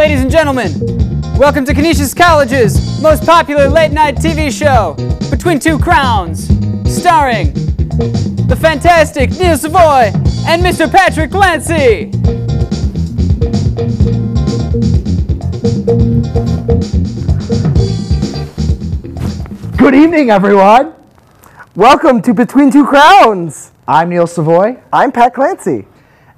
Ladies and gentlemen, welcome to Canisius College's most popular late-night TV show, Between Two Crowns, starring the fantastic Neil Savoy and Mr. Patrick Clancy. Good evening, everyone. Welcome to Between Two Crowns. I'm Neil Savoy. I'm Pat Clancy.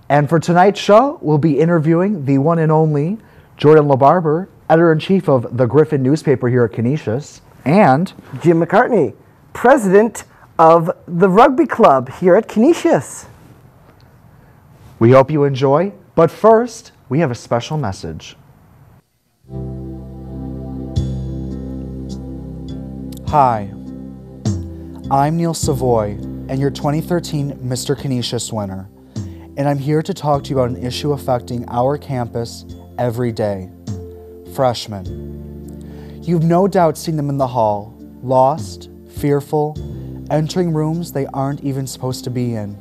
And for tonight's show, we'll be interviewing the one and only Jourdon LaBarber, editor-in-chief of the Griffin newspaper here at Canisius, and Jim McCartney, president of the rugby club here at Canisius. We hope you enjoy, but first, we have a special message. Hi, I'm Neil Savoy, and your 2013 Mr. Canisius winner, and I'm here to talk to you about an issue affecting our campus every day: freshmen. You've no doubt seen them in the hall, lost, fearful, entering rooms they aren't even supposed to be in,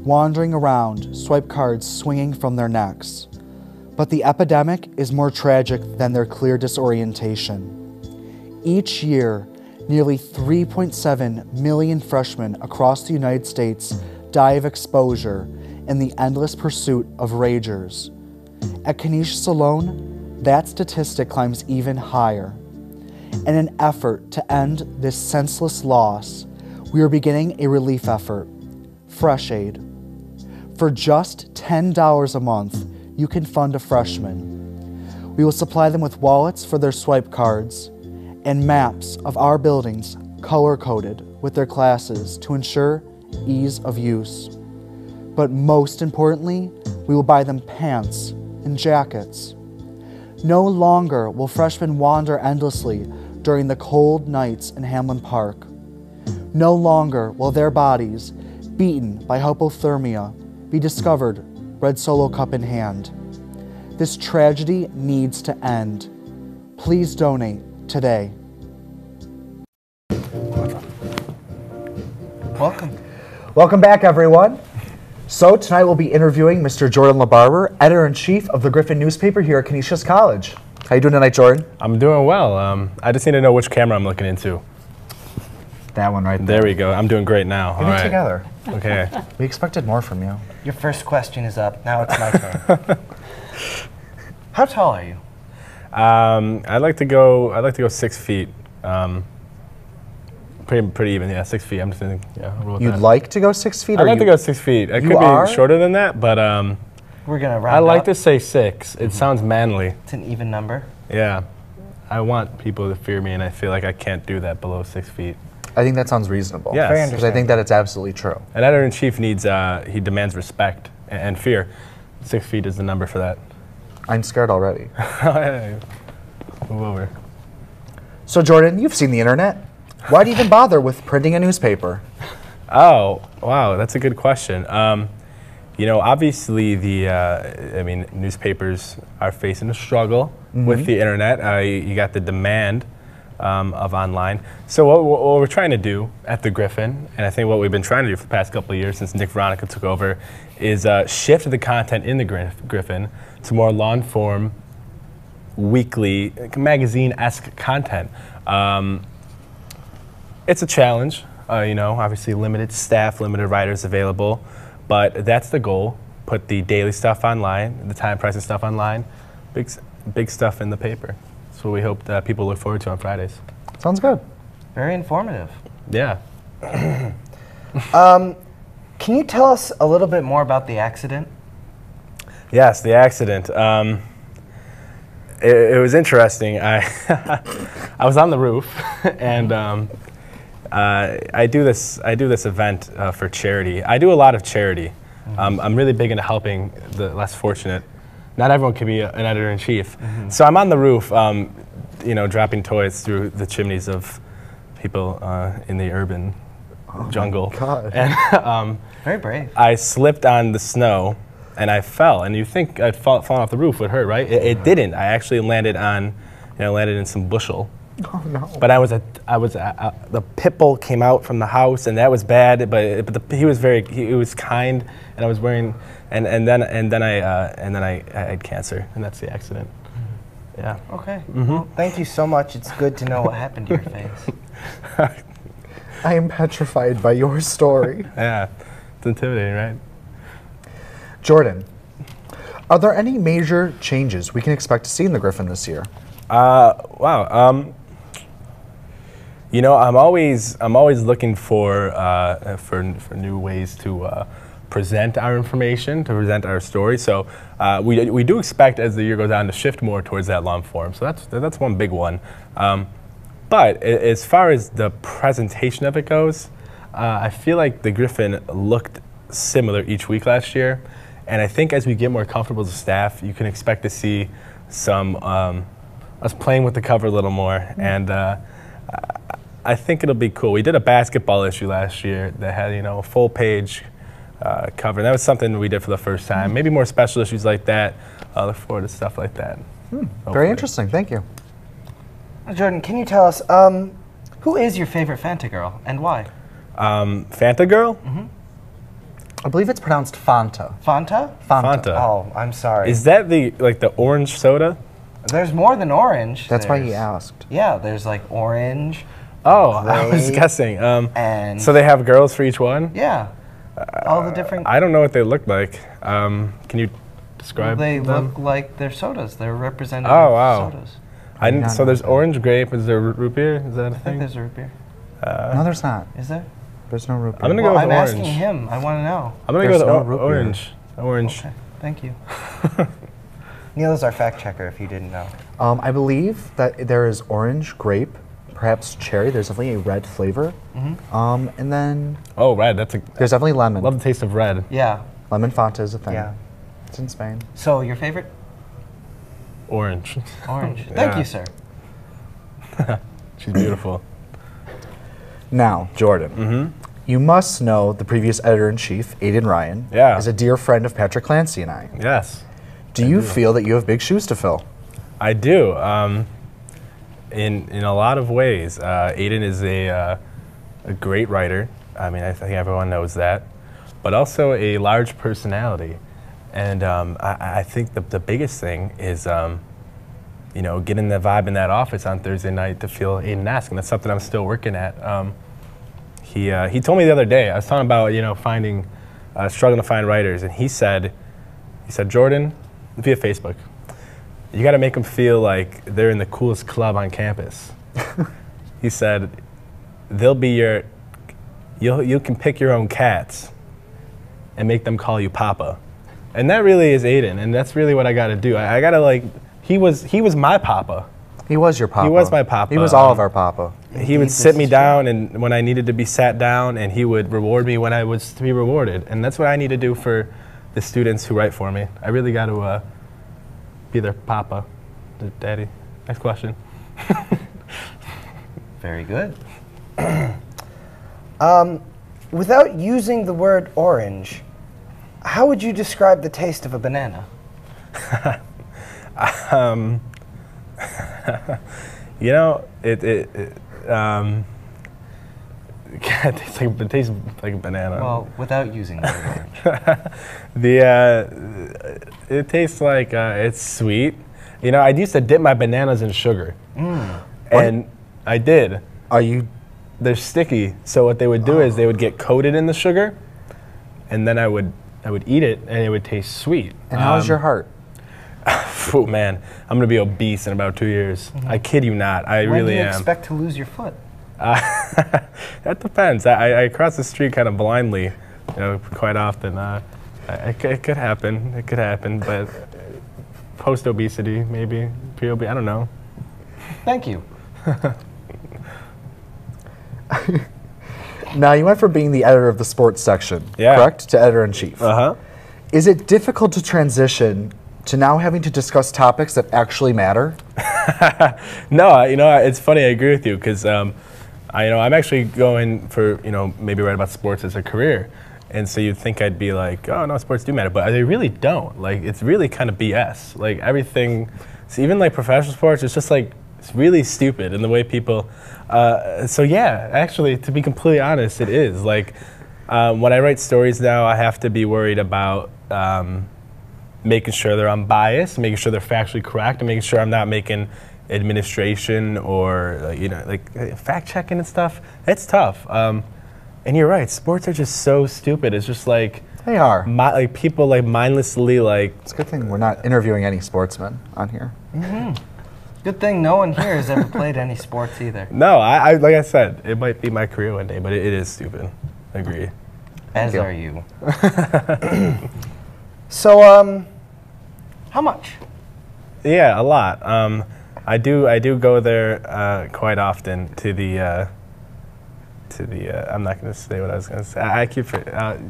wandering around, swipe cards swinging from their necks. But the epidemic is more tragic than their clear disorientation. Each year, nearly 3.7 million freshmen across the United States die of exposure in the endless pursuit of ragers. At Canisius alone, that statistic climbs even higher. In an effort to end this senseless loss, we are beginning a relief effort, Fresh Aid. For just $10 a month, you can fund a freshman. We will supply them with wallets for their swipe cards and maps of our buildings color-coded with their classes to ensure ease of use. But most importantly, we will buy them pants and jackets. No longer will freshmen wander endlessly during the cold nights in Hamlin Park. No longer will their bodies, beaten by hypothermia, be discovered red Solo cup in hand. This tragedy needs to end. Please donate today. Welcome back, everyone. So tonight we'll be interviewing Mr. Jourdon LaBarber, editor-in-chief of the Griffin newspaper here at Canisius College. How you doing tonight, Jourdon? I'm doing well. I just need to know which camera I'm looking into. That one right there. There we go. I'm doing great now. Get it together. Okay. We expected more from you. Your first question is up. Now it's my turn. How tall are you? I'd like to go 6 feet. Pretty even, yeah, 6 feet. I'm just thinking, yeah. I'll roll with You'd that. like to go 6 feet? I'd like to go 6 feet. I could be shorter than that, but We're gonna round I like up. to say 6. It sounds manly. It's an even number. Yeah. I want people to fear me, and I feel like I can't do that below 6 feet. I think that sounds reasonable. Yes. Because I think that it's absolutely true. An editor-in-chief needs, he demands respect and fear. 6 feet is the number for that. I'm scared already. Move over. So Jourdon, you've seen the internet. Why do you even bother with printing a newspaper? Oh, wow, that's a good question. You know, obviously newspapers are facing a struggle with the internet. You got the demand of online. So what we're trying to do at the Griffin, and I think what we've been trying to do for the past couple of years since Nick Veronica took over, is shift the content in the Griffin to more long-form, weekly, magazine-esque content. It's a challenge, you know, obviously limited staff, limited writers available, but that's the goal. Put the daily stuff online, the time, price, and stuff online, big stuff in the paper. That's what we hope that people look forward to on Fridays. Sounds good. Very informative. Yeah. Can you tell us a little bit more about the accident? Yes, the accident. It was interesting. I was on the roof, and I do this event for charity. I do a lot of charity. I'm really big into helping the less fortunate. Not everyone can be an editor-in-chief. So I'm on the roof, you know, dropping toys through the chimneys of people in the urban jungle. God. And Very brave. I slipped on the snow, and I fell. And you think I'd fallen off the roof would hurt, right? It didn't. I actually landed in some bushel. Oh no! But the pit bull came out from the house, and that was bad. But he was kind, and I was wearing, and then I had cancer, and that's the accident. Yeah. Okay. Well, thank you so much. It's good to know what happened to your face. I am petrified by your story. Yeah, it's intimidating, right? Jourdon, are there any major changes we can expect to see in the Griffin this year? Wow. You know, I'm always looking for new ways to present our information, to present our story. So we do expect as the year goes on to shift more towards that long form. So that's one big one. But as far as the presentation of it goes, I feel like the Griffin looked similar each week last year. And I think as we get more comfortable as a staff, you can expect to see some us playing with the cover a little more. And I think it'll be cool. We did a basketball issue last year that had, you know, a full page cover. And that was something we did for the first time. Maybe more special issues like that. I look forward to stuff like that. Very interesting. Thank you. Jourdon, can you tell us, who is your favorite Fanta girl and why? Fanta girl? I believe it's pronounced Fanta. Fanta? Fanta. Oh, I'm sorry. Is that the orange soda? There's more than orange. That's why he asked. Yeah, there's like orange. Oh, I was guessing. And so they have girls for each one? yeah, all the different. I don't know what they look like. Can you describe They them? look like they're sodas. They're representative Oh, wow. sodas. I didn't, not so know there's that. orange grape. Is there root beer? Is that a I think thing? there's a root beer. No, there's not. Is there? There's no root beer. I'm gonna go Well, with I'm orange. asking him. I want to know. I'm gonna There's go no with root beer. orange. Orange. Okay, thank you. Neil is our fact checker. If you didn't know. I believe that there is orange, grape, perhaps cherry. There's definitely a red flavor. And then Oh, red. That's a. there's definitely lemon. Love the taste of red. Yeah. Lemon Fanta is a thing. Yeah. It's in Spain. So your favorite? Orange. Orange. Thank Yeah. you, sir. She's beautiful. Now, Jourdon, you must know the previous editor-in-chief, Aiden Ryan, Yeah. is a dear friend of Patrick Clancy and I. Yes, Do you feel that you have big shoes to fill? I do. In a lot of ways, Aiden is a great writer. I mean, I think everyone knows that, but also a large personality. And I think the biggest thing is, you know, getting the vibe in that office on Thursday night to feel Aiden-esque, and that's something I'm still working at. He told me the other day, I was talking about, you know, struggling to find writers, and he said, Jourdon, via Facebook, you got to make them feel like they're in the coolest club on campus. He said, they'll be you can pick your own cats and make them call you Papa. And that really is Aiden, and that's really what I got to do. I got to, like, he was my Papa. He was your papa. He was my papa. He was all of our papa. He would sit me down and when I needed to be sat down, and he would reward me when I was to be rewarded. And that's what I need to do for the students who write for me. I really got to be their papa, their daddy. Next question. Very good. Without using the word orange, how would you describe the taste of a banana? You know, it tastes like a banana. Well, without using the word orange. It tastes like it's sweet. You know, I used to dip my bananas in sugar, and I did. They're sticky. So what they would do is they would get coated in the sugar, and then I would eat it, and it would taste sweet. And how's your heart? Oh man, I'm gonna be obese in about 2 years. I kid you not. I When really do you am. expect to lose your foot? That depends. I cross the street kind of blindly, you know, quite often. It could happen. It could happen, but post-obesity, maybe pre-obesity. I don't know. Thank you. Now, you went from being the editor of the sports section, Yeah. correct, to editor-in-chief. Uh-huh. Is it difficult to transition to now having to discuss topics that actually matter? No, you know, it's funny. I agree with you because, I'm actually going for, you know, maybe write about sports as a career, and so you'd think I'd be like, oh no, sports do matter, but they really don't. Like, it's really kind of BS. Like everything, so even like professional sports, it's just like it's really stupid in the way people. So yeah, actually, to be completely honest, it is like when I write stories now, I have to be worried about. making sure they're unbiased, making sure they're factually correct, and making sure I'm not making administration or fact checking and stuff. It's tough. And you're right. Sports are just so stupid. It's just like They are. People mindlessly like. It's a good thing we're not interviewing any sportsmen on here. Good thing no one here has ever played any sports either. No, I like I said, it might be my career one day, but it is stupid. I agree. As are you. So, how much? Yeah, a lot. I do go there quite often to the. I'm not going to say what I was going to say. I keep.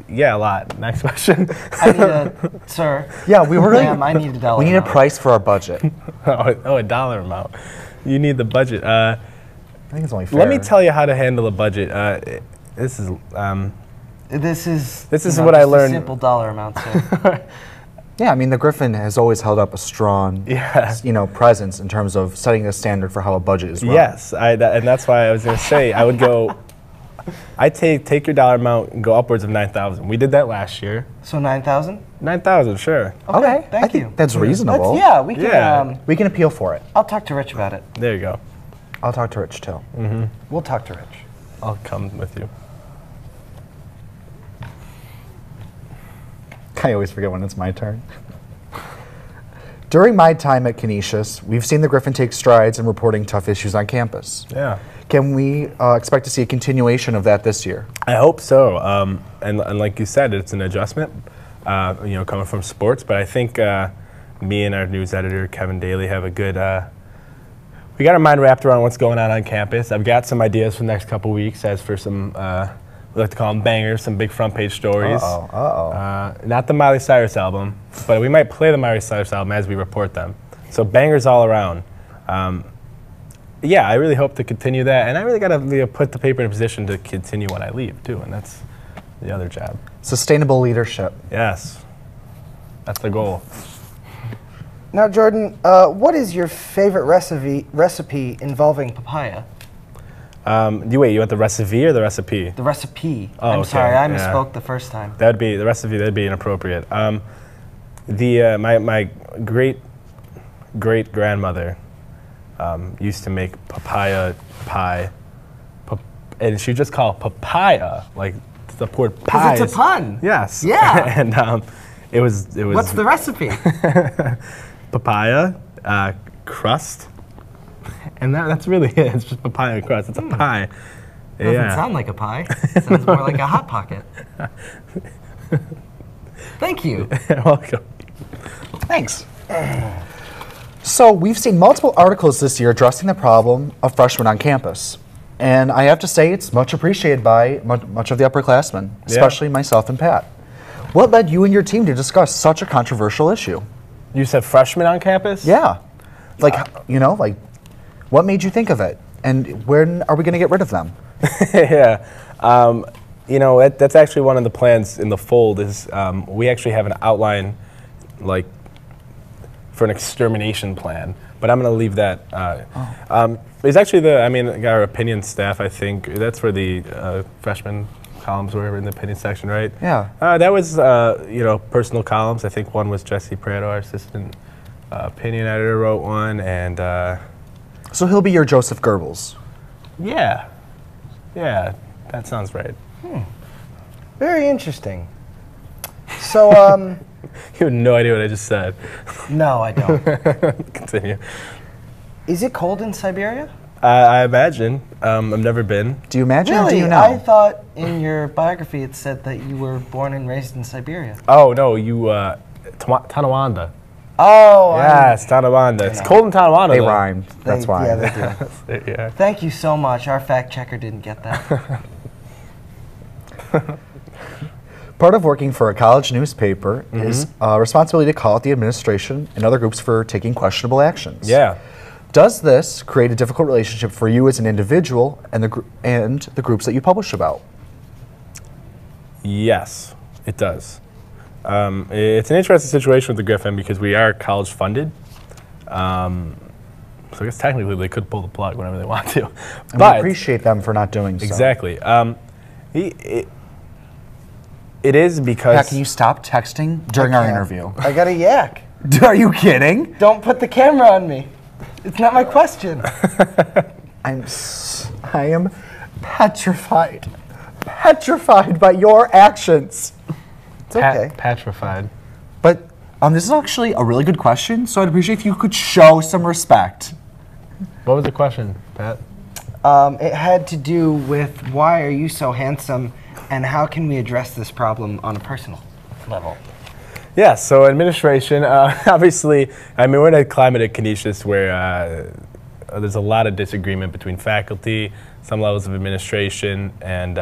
Yeah, a lot. Next question. I need a, sir. Yeah, we were really. Ma'am, I need a dollar. We need a amount. price for our budget. A dollar amount. You need the budget. I think it's only fair. Let me tell you how to handle a budget. This is. This is what I just a learned. simple dollar amount, sir. Yeah, I mean, the Griffin has always held up a strong, presence in terms of setting a standard for how a budget is run. Yes, and that's why I was going to say I would go. I take your dollar amount and go upwards of 9,000. We did that last year. So 9,000? 9,000, sure. Okay, thank I think you. that's reasonable. We can. Yeah. We can appeal for it. I'll talk to Rich about it. There you go. I'll talk to Rich too. We'll talk to Rich. I'll come with you. I always forget when it's my turn. During my time at Canisius, we've seen the Griffin take strides in reporting tough issues on campus. Yeah. Can we expect to see a continuation of that this year? I hope so. And like you said, it's an adjustment, coming from sports. But I think me and our news editor, Kevin Daly, have a good. We got our mind wrapped around what's going on campus. I've got some ideas for the next couple weeks as for some. We like to call them bangers, some big front page stories. Not the Miley Cyrus album, but we might play the Miley Cyrus album as we report them. So bangers all around. Yeah, I really hope to continue that, and I really got to put the paper in a position to continue when I leave too, and that's the other job. Sustainable leadership. Yes, that's the goal. Now, Jordan, what is your favorite recipe involving papaya? You want the recipe or the recipe? The recipe. Oh, I'm okay, sorry, I yeah. misspoke the first time. That'd be the recipe. That'd be inappropriate. My great grandmother used to make papaya pie, and she would just call it papaya, like the word pie. It's a pun. Yes. Yeah. And it was. What's the recipe? Papaya, crust, and that's really it. It's just papaya crust. It's a pie. Doesn't sound like a pie. It sounds more like a Hot Pocket. Thank you. You're welcome. Thanks. So we've seen multiple articles this year addressing the problem of freshmen on campus. And I have to say it's much appreciated by much of the upperclassmen, especially myself and Pat. What led you and your team to discuss such a controversial issue? You said freshmen on campus? Yeah. What made you think of it? And when are we going to get rid of them? Yeah. That's actually one of the plans in the fold is we actually have an outline for an extermination plan, but I'm going to leave that. It's actually our opinion staff, I think. That's where the freshman columns were in the opinion section, right? Yeah. That was, personal columns. I think one was Jesse Prado, our assistant opinion editor, wrote one, and... So he'll be your Joseph Goebbels. Yeah, that sounds right. Very interesting. So, You have no idea what I just said. no, I don't. Continue. Is it cold in Siberia? I imagine. I've never been. Do you imagine or do Really? you know? I thought in your biography it said that you were born and raised in Siberia. Oh, no, Tonawanda. Oh, Yes, Tonawanda. It's cold in Tonawanda. They though. rhymed. That's why. Yeah, they do. Yeah. Thank you so much. Our fact checker didn't get that. Part of working for a college newspaper is responsibility to call out the administration and other groups for taking questionable actions. Yeah. Does this create a difficult relationship for you as an individual and the groups that you publish about? Yes, it does. It's an interesting situation with the Griffin because we are college funded. So I guess technically they could pull the plug whenever they want to. And we appreciate them for not doing so. Exactly. It is because... Pat, can you stop texting during our interview? I got a yak. Are you kidding? Don't put the camera on me. It's not my question. I am petrified. Petrified by your actions. It's okay. Petrified. But this is actually a really good question, so I'd appreciate if you could show some respect. What was the question, Pat? It had to do with why are you so handsome and how can we address this problem on a personal level? Yeah, so administration, obviously, I mean, we're in a climate at Canisius where there's a lot of disagreement between faculty, some levels of administration, and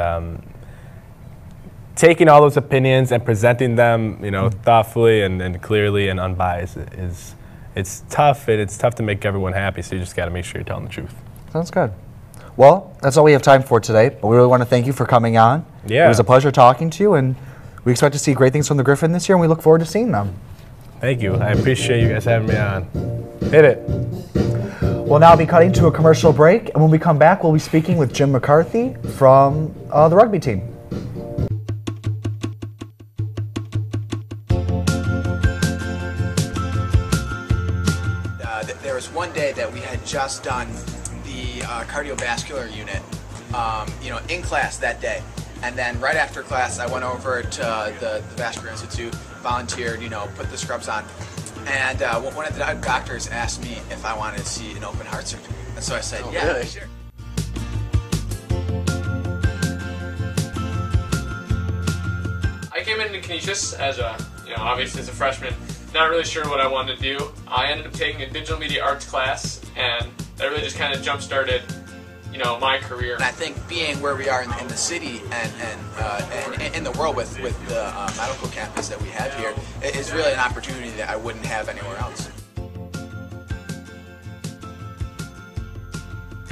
taking all those opinions and presenting them, you know, thoughtfully and clearly and unbiased it's tough, and it's tough to make everyone happy, so you just got to make sure you're telling the truth. Sounds good. Well, that's all we have time for today, but we really want to thank you for coming on. Yeah. It was a pleasure talking to you, and we expect to see great things from the Griffin this year, and we look forward to seeing them. Thank you. I appreciate you guys having me on. Hit it. We'll now be cutting to a commercial break, and when we come back, we'll be speaking with Jim McCarthy from the rugby team. There was one day that we had just done the cardiovascular unit, you know, in class that day. And then right after class, I went over to the Vascular Institute, volunteered, you know, put the scrubs on. And one of the doctors asked me if I wanted to see an open heart surgery. And so I said, yeah, really? Sure. I came into Canisius as a, you know, obviously as a freshman, not really sure what I wanted to do. I ended up taking a digital media arts class, and that really just kind of jump-started, you know, my career. And I think being where we are in the city and in the world with the medical campus that we have here is really an opportunity that I wouldn't have anywhere else.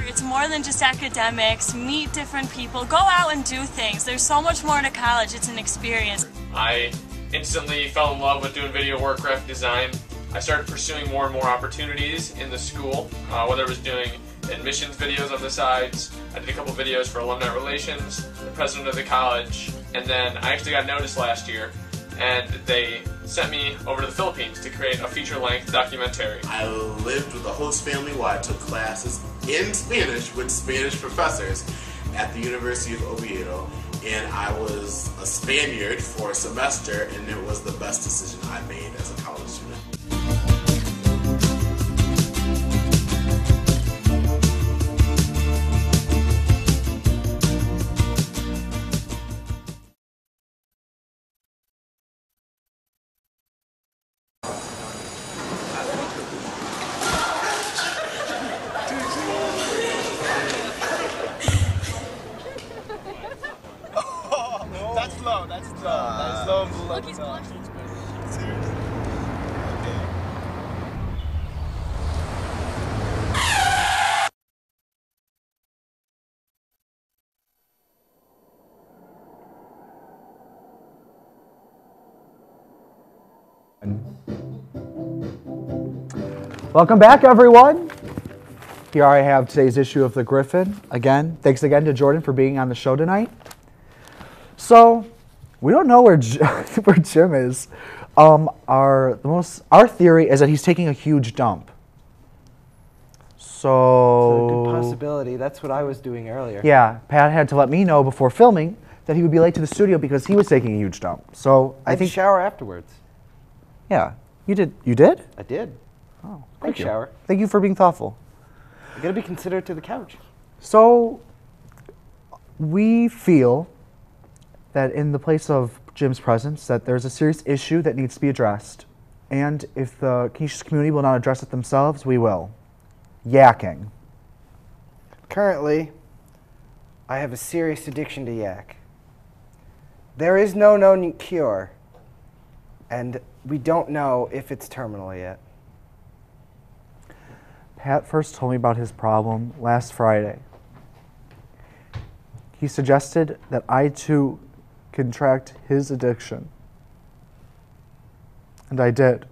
It's more than just academics. Meet different people. Go out and do things. There's so much more to college. It's an experience. I instantly fell in love with doing video work, graphic design. I started pursuing more and more opportunities in the school, whether it was doing admissions videos on the sides. I did a couple videos for alumni relations, the president of the college, and then I actually got noticed last year, and they sent me over to the Philippines to create a feature-length documentary. I lived with a host family while I took classes in Spanish with Spanish professors at the University of Oviedo, and I was a Spaniard for a semester, and it was the best decision I made as a college student. Welcome back, everyone. Here I have today's issue of the Griffin. Again, thanks again to Jourdon for being on the show tonight. So, we don't know where where Jim is. Our theory is that he's taking a huge dump. So, It's a good possibility. That's what I was doing earlier. Yeah, Pat had to let me know before filming that he would be late to the studio because he was taking a huge dump. So I think shower afterwards. Yeah, you did. You did? I did. Oh, Quick thank you. shower. Thank you for being thoughtful. You gotta be considerate to the couch. So, we feel that in the place of Jim's presence, that there's a serious issue that needs to be addressed. And if the Canisius community will not address it themselves, we will. Yakking. Currently, I have a serious addiction to yak. There is no known cure, and we don't know if it's terminal yet. Pat first told me about his problem last Friday. He suggested that I too contract his addiction. And I did.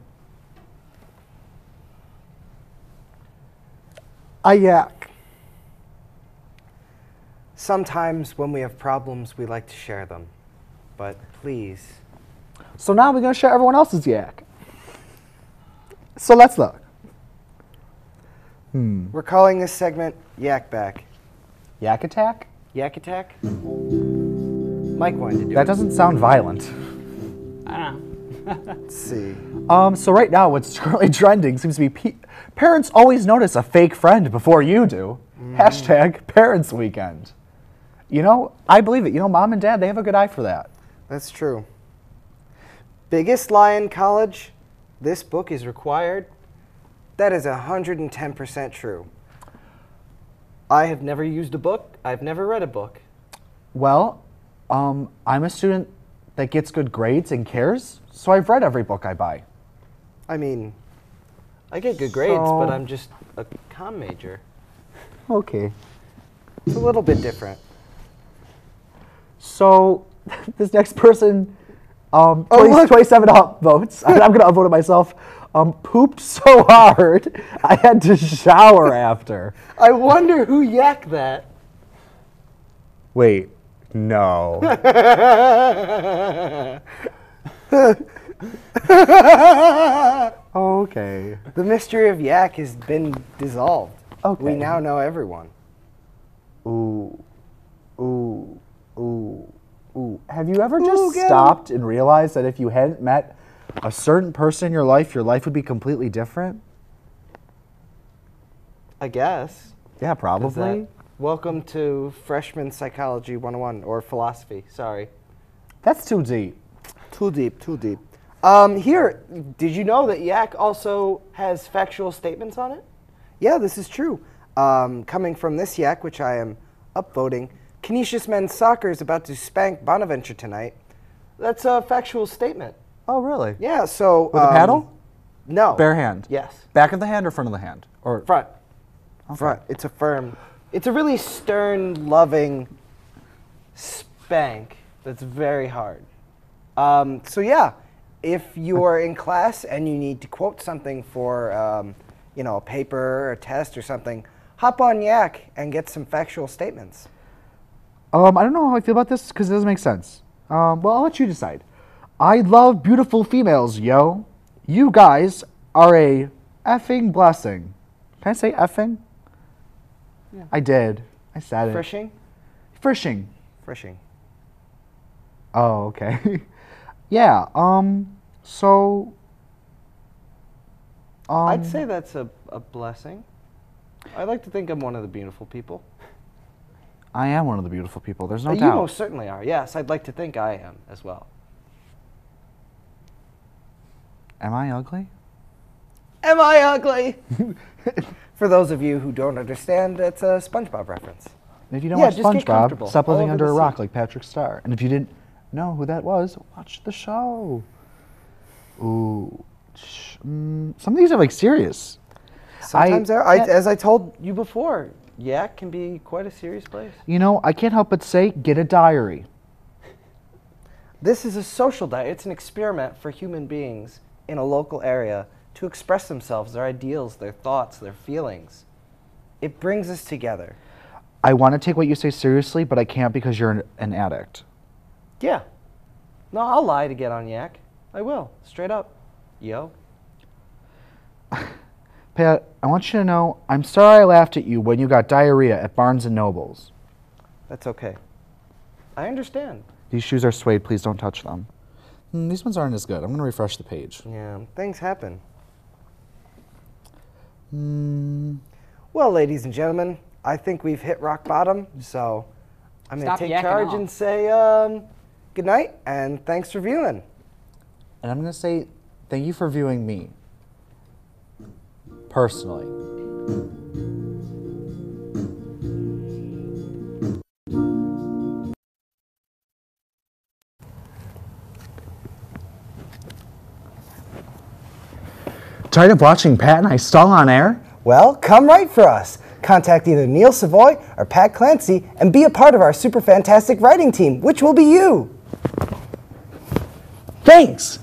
I yak. Sometimes when we have problems, we like to share them. but please. So now we're going to share everyone else's yak. So let's look. We're calling this segment Yak Back. Yak attack? Yak Attack? Mike wanted to do That it. doesn't sound violent. I don't know. Let's see. So right now what's currently trending seems to be parents always notice a fake friend before you do. Hashtag Parents Weekend. You know, I believe it. You know, mom and dad, they have a good eye for that. That's true. Biggest lie in college? This book is required. That is 110% true. I have never used a book. I've never read a book. Well, I'm a student that gets good grades and cares, so I've read every book I buy. I mean, I get good grades, but I'm just a comm major. Okay. It's a little bit different. So, this next person, look. 27 upvotes. I'm going to upvote it myself. Pooped so hard, I had to shower after. I wonder who yacked that. Wait, no. Okay. The mystery of yak has been dissolved. Okay. We now know everyone. Ooh. Have you ever just get 'em. stopped and realized that if you hadn't met a certain person in your life would be completely different? I guess. Yeah, Is probably. that- Welcome to Freshman Psychology 101, or Philosophy, sorry. That's too deep. Too deep, too deep. Here, did you know that yak also has factual statements on it? Yeah, this is true. Coming from this yak, which I am upvoting, Canisius men's soccer is about to spank Bonaventure tonight. That's a factual statement. Oh, really? Yeah, so... With a paddle? No. Bare hand? Yes. Back of the hand or front of the hand? Or Front. Okay. Front. It's a firm... It's a really stern, loving spank that's very hard. So yeah, if you are in class and you need to quote something for, a paper or a test or something, hop on Yak and get some factual statements. I don't know how I feel about this because it doesn't make sense. Well, I'll let you decide. I love beautiful females, yo. You guys are a effing blessing. Can I say effing? Yeah. I did. I said it. Frishing? Frishing. Frishing. Oh, okay. Yeah, so... I'd say that's a blessing. I like to think I'm one of the beautiful people. I am one of the beautiful people, there's no You doubt. most certainly are, yes. I'd like to think I am as well. Am I ugly? Am I ugly? For those of you who don't understand, it's a SpongeBob reference. And if you don't Yeah, watch just get SpongeBob, comfortable. stop All living over under the a rock sea. like Patrick Star. And if you didn't know who that was, watch the show. Ooh. Some of these are like serious. Sometimes as I told you before, Yak can be quite a serious place. You know, I can't help but say, get a diary. This is a social diet. It's an experiment for human beings in a local area to express themselves, their ideals, their thoughts, their feelings. It brings us together. I want to take what you say seriously, but I can't because you're an addict. Yeah. No, I'll lie to get on Yak. I will, straight up. Yo. Pat, I want you to know, I'm sorry I laughed at you when you got diarrhea at Barnes & Noble's. That's okay. I understand. These shoes are suede, please don't touch them. These ones aren't as good. I'm going to refresh the page. Yeah, things happen. Well, ladies and gentlemen, I think we've hit rock bottom, so I'm going to Stop take yakking charge off. and say good night and thanks for viewing. And I'm going to say thank you for viewing me. Personally. Tired of watching Pat and I stall on air? Well, come write for us. Contact either Neil Savoy or Pat Clancy and be a part of our super fantastic writing team, which will be you. Thanks!